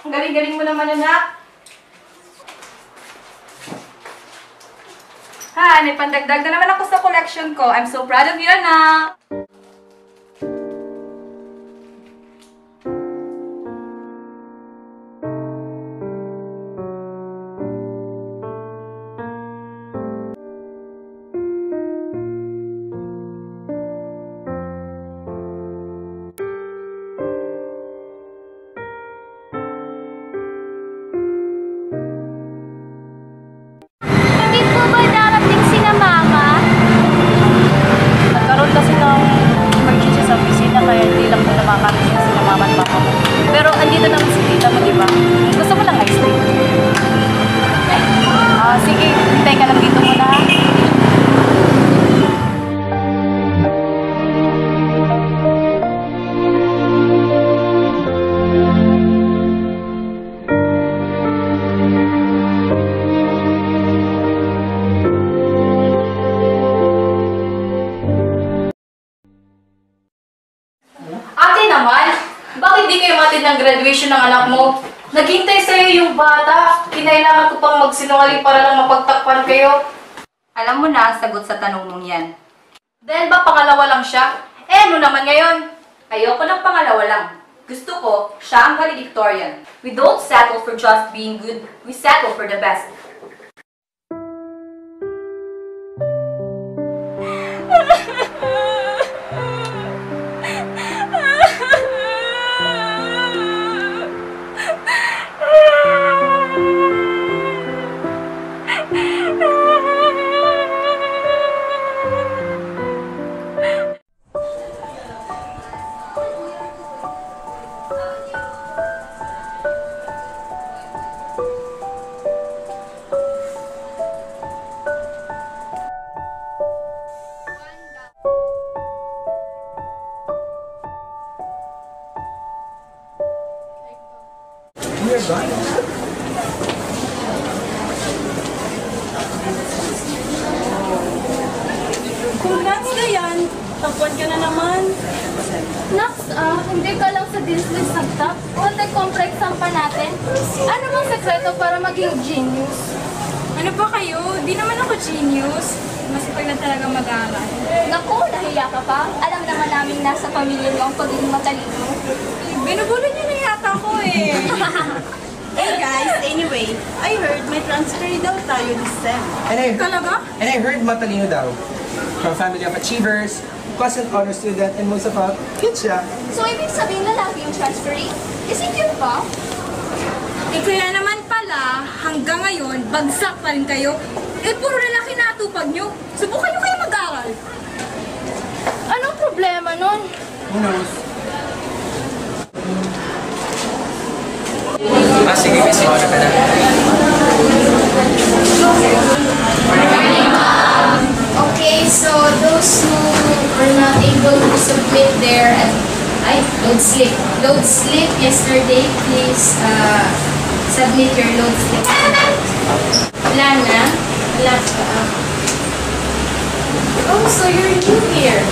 Ang galing-galing mo naman, anak. Ha, may pandagdag na naman ako sa collection ko. I'm so proud of you, anak. Kaya hindi lang po nakakarating sila mama at papa mo. Pero andito naman si tita mo, di ba? Gusto mo lang ice cream? Sige, hintay ka lang dito muna. Bakit di kayo matid ng graduation ng anak mo? Naghintay sa'yo yung bata. Kinailangan ko pang magsinungaling para lang mapagtakpan kayo. Alam mo na ang sagot sa tanong mong yan. Dahil ba pangalawa lang siya? Ano naman ngayon? Ayoko ng pangalawa lang. Gusto ko, siya ang valedictorian. We don't settle for just being good. We settle for the best. Congrats na yan! Tapuan ka na naman. Nax, hindi ka lang sa dean's list nagtap. Kundi complex ang pa natin. Ano bang sekreto para maging genius? Ano ba kayo? Di naman ako genius. Masipag na talaga mag-aaral. Naku, nahiya ka pa. Alam naman namin nasa pamilya niyo ang pagiging matalino. Binubulo niyo na yata ko eh. Hey guys, anyway, I heard may transfer daw tayo this sem. Talaga? And I heard matalino daw. From family of achievers, plus an honor student, and most of all, cute siya. So, ibig sabihin lalaki yung transferee? Isingkir pa? Eh kaya naman pala, hanggang ngayon, bagsak pa rin kayo. Eh puro lalaki natupag nyo. Subukan nyo kayo mag-aral. Anong problema nun? Who knows? Sige, Miss Mona ka na. Okay, so those who were not able to submit their load slip yesterday, please submit your load slip. Wala na? Wala pa. Oh, so you're new here.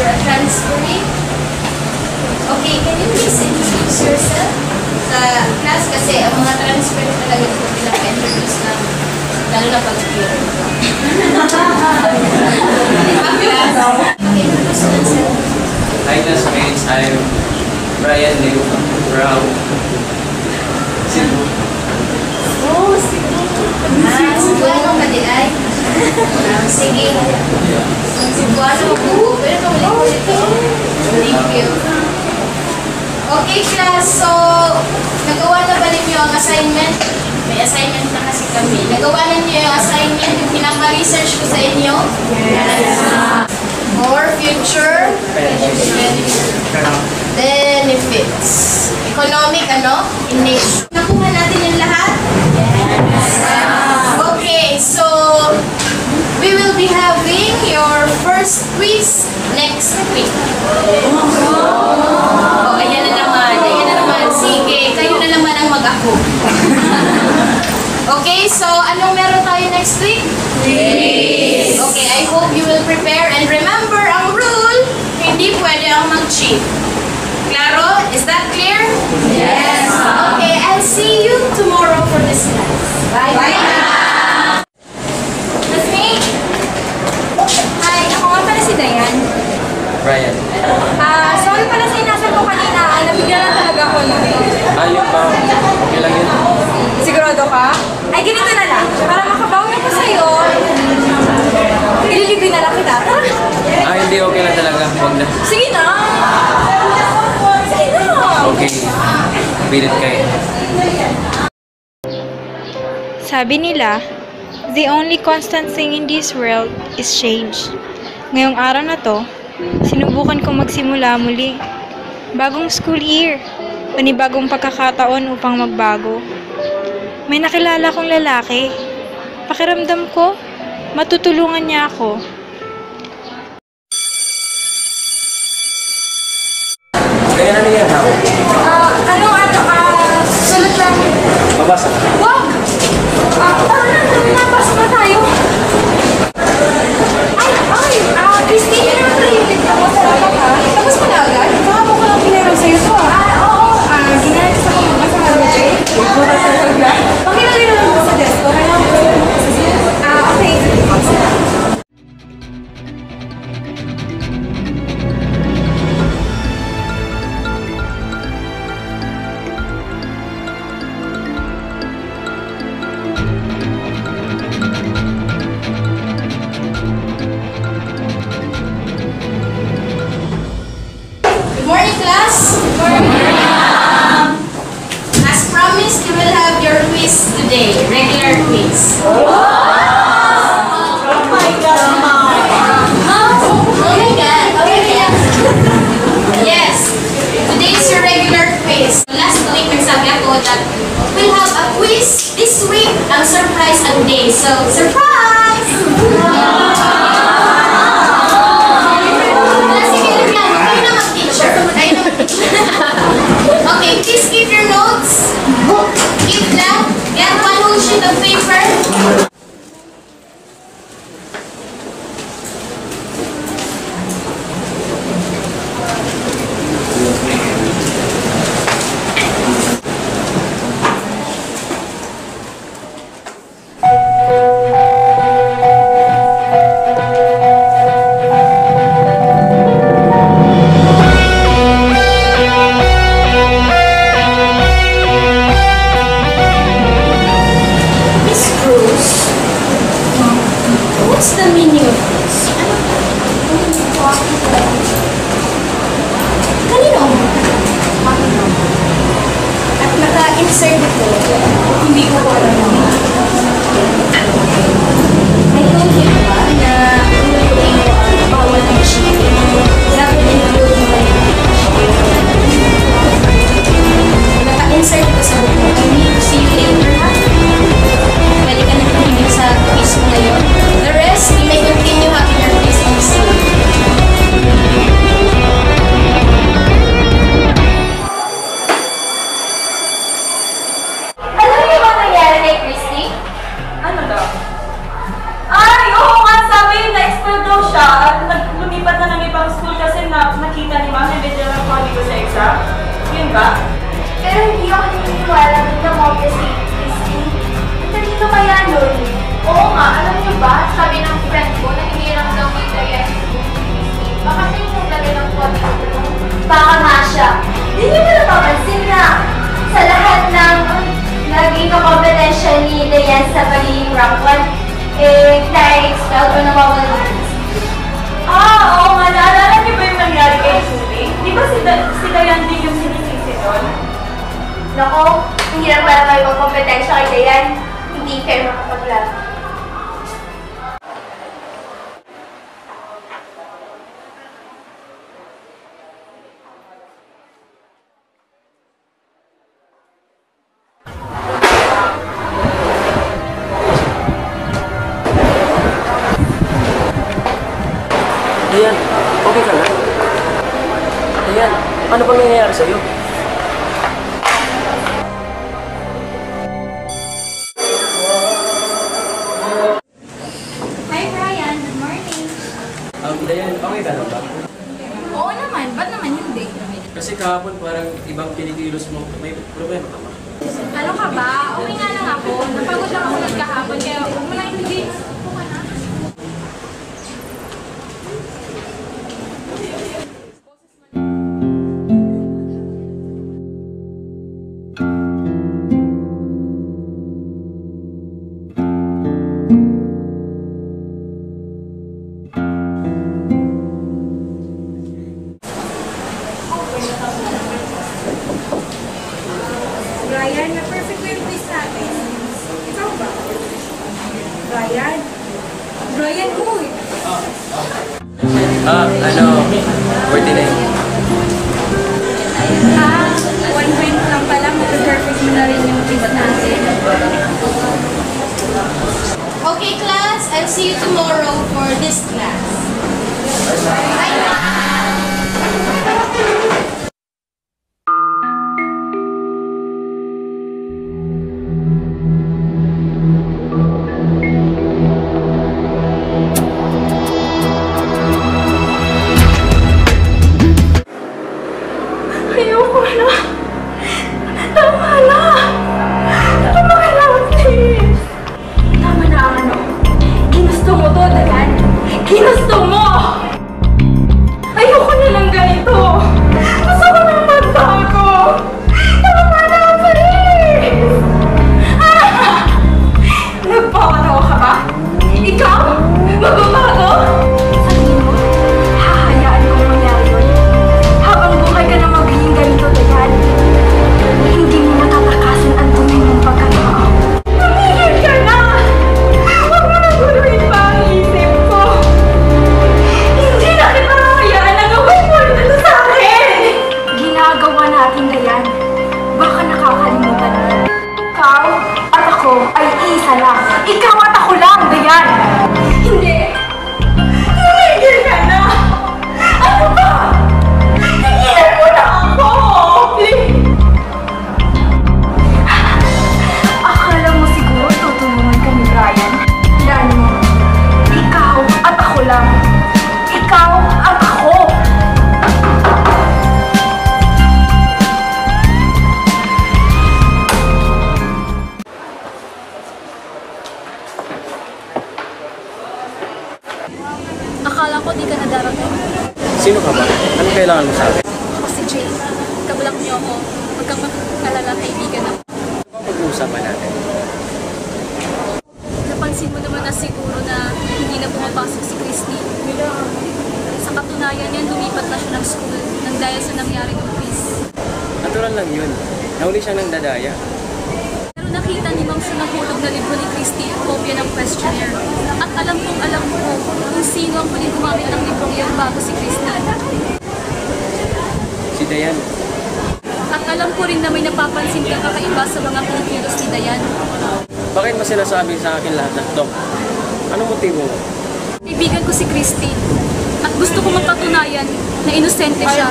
You're a transferee? Okay, can you please introduce yourself? Sa class kasi ang mga transfer talaga po pinaka-introduce lang. Lalo na pag-appear. Di ba, class? Pag-introduce lang sila. Hi classmates, I'm Brian Leo from Cebu. Oh, sige. Cebuano ka din ay? Sige. Cebuano ko. Pero ulit-ulit ko. Thank you. Okay class, so nagawa na ba ninyo ang assignment? May assignment na kasi kami. Nagawa na ninyo yung assignment, yung pinaka-research ko sa inyo? Yes. More future benefits. Economic, in nature. Nakuha natin yung lahat? Yes. Okay, so we will be having your first quiz next week. Oh, ayan na naman. Sige, kayo na naman ang mag-ako. Okay, so anong meron tayo next week? Quiz! Okay, I hope you will prepare. And remember, ang rule, hindi pwede ang mag-cheat. Claro? Is that clear? Yes! Brian. Sorry pala sa inasan ko kanina. Nabigyan lang talaga ako nun. Ayun ba? Okay lang yun. Sigurado ka? Ay, ganito na lang. Para makabawi ako sa'yo, ililibre na lang kita. Tara. Hindi. Okay lang talaga. Huwag na. Sige na. Sige na. Okay. Pilit kayo. Sabi nila, the only constant thing in this world is change. Ngayong araw na to, sinubukan kong magsimula muli. Bagong school year, panibagong pagkakataon upang magbago. May nakilala kong lalaki. Pakiramdam ko, matutulungan niya ako. Kaya na niya ha? Sulat lang. Babasa. Wag! Tara na, pasok na tayo. Christine, yun naman rin ako. Salamat ha. Tapos mo na agad? Baka mo ko lang pinero sa'yo to oo. Ginagawa sa magbasa ka na eh. Pakilagay na lang mo sa desk ko. Kailangan ko okay. Good morning, class. Good morning. As promised, you will have your quiz today, regular quiz. Oh my God! Yes, today is your regular quiz. Last week, nagsabi ako that we'll have a quiz this week. Ang surprise ang day. So, surprise! Okay, please keep your notes. Keep that. Get one whole sheet of paper. Miss Cruz, what's the meaning of this? Kanino? At naka-insert ito, hindi ko alam. I told you ba na bawal ang cheating? Dapat include mo naka-insert ito sa book mo. I need to see you later, ha? Pwede ka nagpahimik sa quiz mo ngayon. The rest, you may continue having your quiz on the screen. Alam niyo ba nangyari kay Christy? Ano daw? Ay, oo nga, sabi, na-expel daw siya. Lumipat na ng ibang school kasi nakita ni Ma'am, nabidyo ng kami ko sa exam. Yun ba? Pero hindi ako naniniwala na mobile si Christy. Kanino kaya nun? Oo nga, alam niyo ba? Sabi ng friend ko na hindi lang daw kita yan si Christy. Baka siya yung naglagay ng kodi ko. Baka nga siya. Hindi niyo ba napapansin na sa lahat ng naging kakompetensya ni Dayan sa pagiging rank 1, na-expel o nawawala ng Christy? Oo nga, naalala niyo ba yung nangyari kay Suling? Di ba si Dayan din yung sinisisi doon? Nako, hindi lang para may pagkompetensya kay Dayan. Hindi kayo makapaglaro. Ayan, okay ka na? Ayan, ano bang nangyayari sa'yo? Hi Brian, good morning. Dayan, okay ka na ba? Oo naman, ba't naman hindi? Kasi kahapon parang ibang kinikilos mo, may problema ka ba? Ano ka ba? Okay nga lang ako. Napagod lang ako nagkahapon kaya huwag mo lang hindi. 49. One point lang pala, perfect mo na rin yung quiz natin. Okay, class. I'll see you tomorrow for this class. Ayoko na. Tama na. Tama na, please. Tama na, ano. Ginusto mo to, Dayan. Ginusto mo! Ayoko na lang ganito. Gusto ko nang magbago. Tama na, please. Nagpapatawa ka ba? Ikaw? Magbabago? Sa tingin mo, hahayaan kong mangyari yun? Habang buhay ka na magiging ganito, Dayan. Hindi mo matatakasan ang dumi mong pagkatao. Tumigil ka na! Huwag mo nang guluhin pa ang isip ko. Hindi na kita hahayaan na gawin mo ito sa akin! Ginagawa natin, Dayan. Baka nakakalimutan mo. Ikaw at ako ay isa lang. Ikaw at ako lang, Dayan! Hindi! Tumigil ka na! Ano ba? Tigilan mo na ako! Please! Akala mo siguro tutulungan ka ni Brian? Dahil mo, ikaw at ako lang. Ikaw at ako! Akala ko di ka na darating. Sino ka ba? Anong kailangan mo sa akin? Ako si Jay. Kabalak niyo ako. Huwag kang mag-alala, kaibigan ako. Ano ang pag-uusapan natin? Napansin mo naman na siguro na hindi na pumapasok si Christy. Sa katunayan yan, lumipat na siya ng school nang dahil sa nangyari ng quiz. Natural lang yun. Nahuli siya ng dadaya. Pero nakita ni Ma'am sa nahulog na libro ni Christy ang kopya ng questionnaire. At alam mo kung sino ang huling gumamit ng librong yun bago si Christy. Si Dayan. At alam ko rin na may napapansin kang kakaiba sa mga kinikilos ni Dayan. Bakit mo sinasabi sa akin lahat ng Dok? Anong motibo mo? Kaibigan ko si Christy. At gusto ko mapatunayan na inosente siya.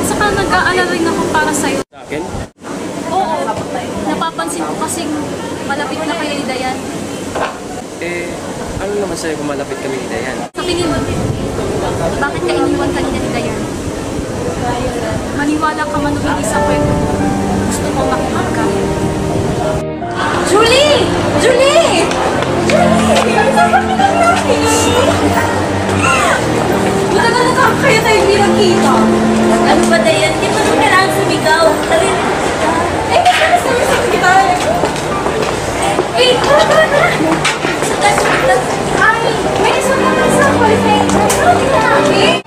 Saka nag-aalala rin ako para sa'yo. Sa akin? Oo, napapansin ko kasing malapit na kayo ni Dayan. Ano naman sa'yo kung malapit kami ni Dayan? Sa tingin mo, bakit ka iniwan kanina ni Dayan? Maniwala ka man o hindi sa kwento. Gusto ko makinig ka. Julie! Julie! Julie! Ang sarap ka lang natin! Matagal na kaya tayo pinagkita. Ano ba, Dayan? Di ba nung kailangan sumigaw? Eh, kasi nasabi kita. Eh, tara! Ay, may isa naman sa qualifying. Ano tingnan natin?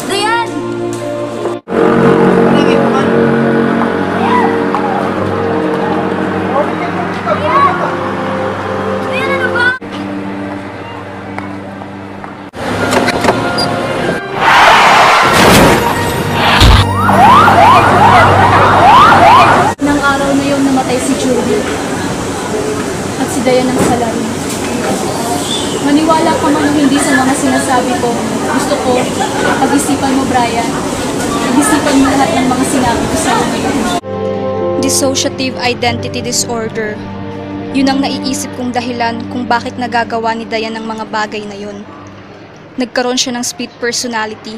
Dayan! Dayan, ano ba? Nang araw na yun namatay si Julie at si Dayan ang salari. Maniwala ka man o hindi sa mga sinasabi ko, gusto ko, pag-isipan mo, Brian. Pag-isipan mo lahat ng mga sinabi ko sa akin. Dissociative identity disorder. Yun ang naiisip kong dahilan kung bakit nagagawa ni Dayan ang mga bagay na yun. Nagkaroon siya ng split personality.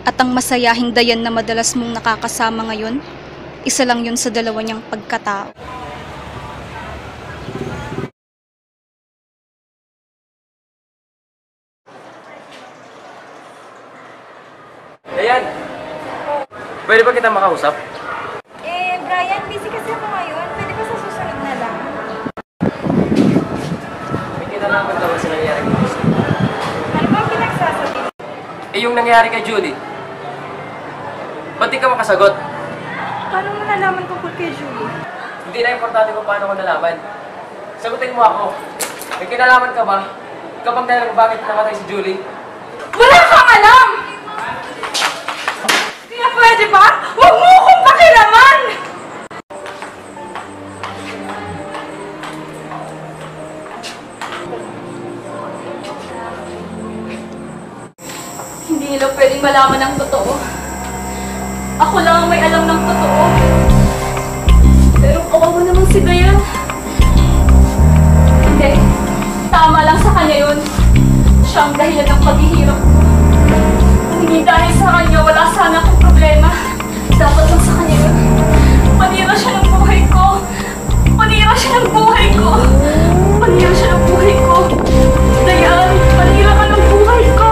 At ang masayahing Dayan na madalas mong nakakasama ngayon, isa lang yun sa dalawa niyang pagkatao. Dayan! Pwede ba kita makausap? Eh, Brian, busy kasi ako ngayon. Pwede ba sa susunod na lang? May kinalaman ka ba sa nangyari kay Julie? Ano ba ang pinagsasabi? Yung nangyari kay Julie. Ba't di ka makasagot? Paano mo nalaman tungkol kay Julie? Hindi na importante kung paano ko nalaman. Sagutin mo ako. May kinalaman ka ba? Kapag dahil kung bakit namatay si Julie? Wala kang alam! Kaya pwede ba? Huwag mo akong pakilaman! Hindi nila pwedeng malaman ang totoo. Ako lang ang may alam ng totoo. Pero kawawa naman si Dayan. Hindi. Tama lang sa kanya yun. Siya ang dahilan ng paghihirap ko. Kung hindi dahil sa kanya, wala sana akong problema. Dapat lang sa kanya yun. Panira siya ng buhay ko. Panira siya ng buhay ko. Panira siya ng buhay ko. Dayan, panira ka ng buhay ko.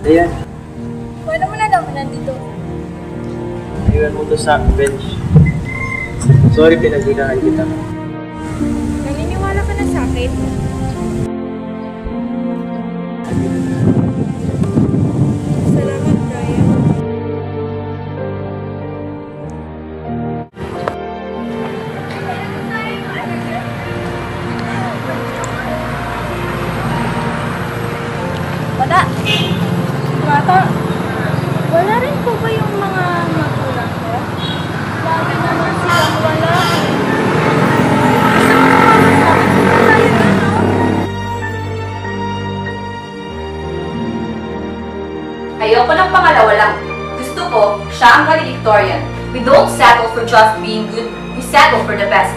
Ayan, Paano mo nalaman nandito? iwan mo to sa bench. Sorry, pinagunahan kita. Naniniwala ka na sa akin? Salamat, Brian. Wala. Bata, wala rin po ba yung mga magulang ko? Lagi naman silang wala. Ayoko ng pangalawa lang. Gusto ko, siya ang valedictorian. We don't settle for just being good, we settle for the best.